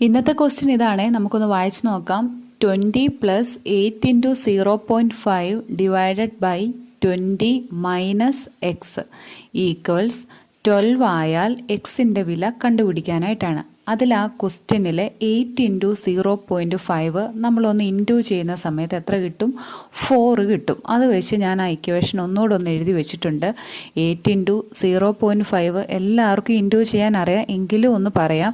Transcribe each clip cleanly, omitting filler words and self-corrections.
ഇന്നത്തെ ക്വസ്റ്റ്യൻ ഇതാണ്. നമുക്കൊന്ന് വായിച്ചു നോക്കാം. 20 plus 8 into 0.5 divided by 20 minus x equals 12 ആയാൽ എക്സിൻ്റെ വില കണ്ടുപിടിക്കാനായിട്ടാണ്. അതിൽ ആ ക്വസ്റ്റ്യനിൽ 8 ഇൻറ്റു 0.5 നമ്മളൊന്ന് ഇൻറ്റു ചെയ്യുന്ന സമയത്ത് എത്ര കിട്ടും? 4 കിട്ടും. അത് വെച്ച് ഞാൻ ആ ഇക്വേഷൻ ഒന്നുകൂടെ ഒന്ന് എഴുതി വെച്ചിട്ടുണ്ട്. 8 ഇൻറ്റു 0.5 എല്ലാവർക്കും ഇൻറ്റു ചെയ്യാൻ അറിയാം, എങ്കിലും ഒന്ന് പറയാം.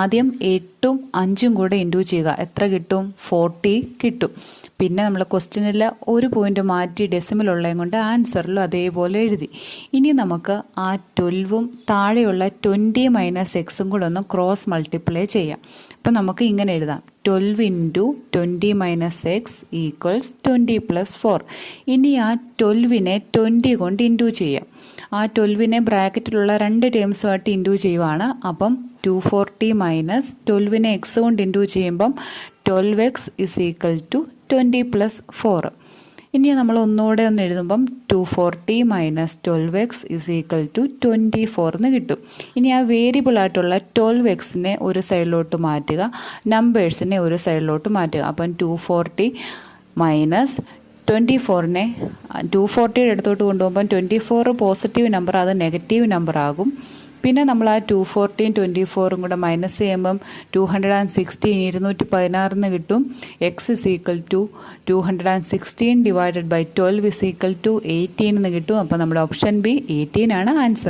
ആദ്യം 8ഉം 5ഉം കൂടെ ഇൻറ്റു ചെയ്യുക. എത്ര കിട്ടും? 40 കിട്ടും. പിന്നെ നമ്മൾ ക്വസ്റ്റ്യനിൽ ഒരു പോയിന്റ് മാറ്റി ഡെസിമൽ ഉള്ളതും കൊണ്ട് ആൻസറിലും അതേപോലെ എഴുതി. ഇനി നമുക്ക് ആ 12ഉം താഴെയുള്ള 20 മൈനസ് എക്സും കൂടെ ഒന്ന് ക്രോസ് മൾട്ടിപ്ലൈ ചെയ്യാം. അപ്പം നമുക്ക് ഇങ്ങനെ എഴുതാം. 12 into 20 minus x equals 20 plus 4. ഇനി ആ 12നെ 20 കൊണ്ട് ഇൻറ്റു ചെയ്യാം. ആ 12നെ ബ്രാക്കറ്റിലുള്ള രണ്ട് ടേംസുമായിട്ട് ഇൻറ്റു ചെയ്യുവാണ്. അപ്പം 240 മൈനസ് 12നെ എക്സ് കൊണ്ട് ഇൻറ്റു ചെയ്യുമ്പം 12x is equal to 20 plus 4. ഇനി നമ്മൾ ഒന്നുകൂടെ ഒന്ന് എഴുതുമ്പം 240 minus 12x is equal to 24 എന്ന് കിട്ടും. ഇനി ആ വേരിയബിൾ ആയിട്ടുള്ള 12xനെ ഒരു സൈഡിലോട്ട് മാറ്റുക, നമ്പേഴ്സിനെ ഒരു സൈഡിലോട്ട് മാറ്റുക. അപ്പം 240 മൈനസ് 24നെ 240യുടെ അടുത്തോട്ട് കൊണ്ടുപോകുമ്പം 24 പോസിറ്റീവ് നമ്പർ, അത് നെഗറ്റീവ് നമ്പർ ആകും. പിന്നെ നമ്മൾ ആ 240യും 24ഉം കൂടെ മൈനസ് ചെയ്യുമ്പം 216 216 കിട്ടും. X is equal to 216 divided by 12 is equal to 18 എന്ന് കിട്ടും. അപ്പോൾ നമ്മുടെ ഓപ്ഷൻ ബി 18 ആണ് ആൻസർ.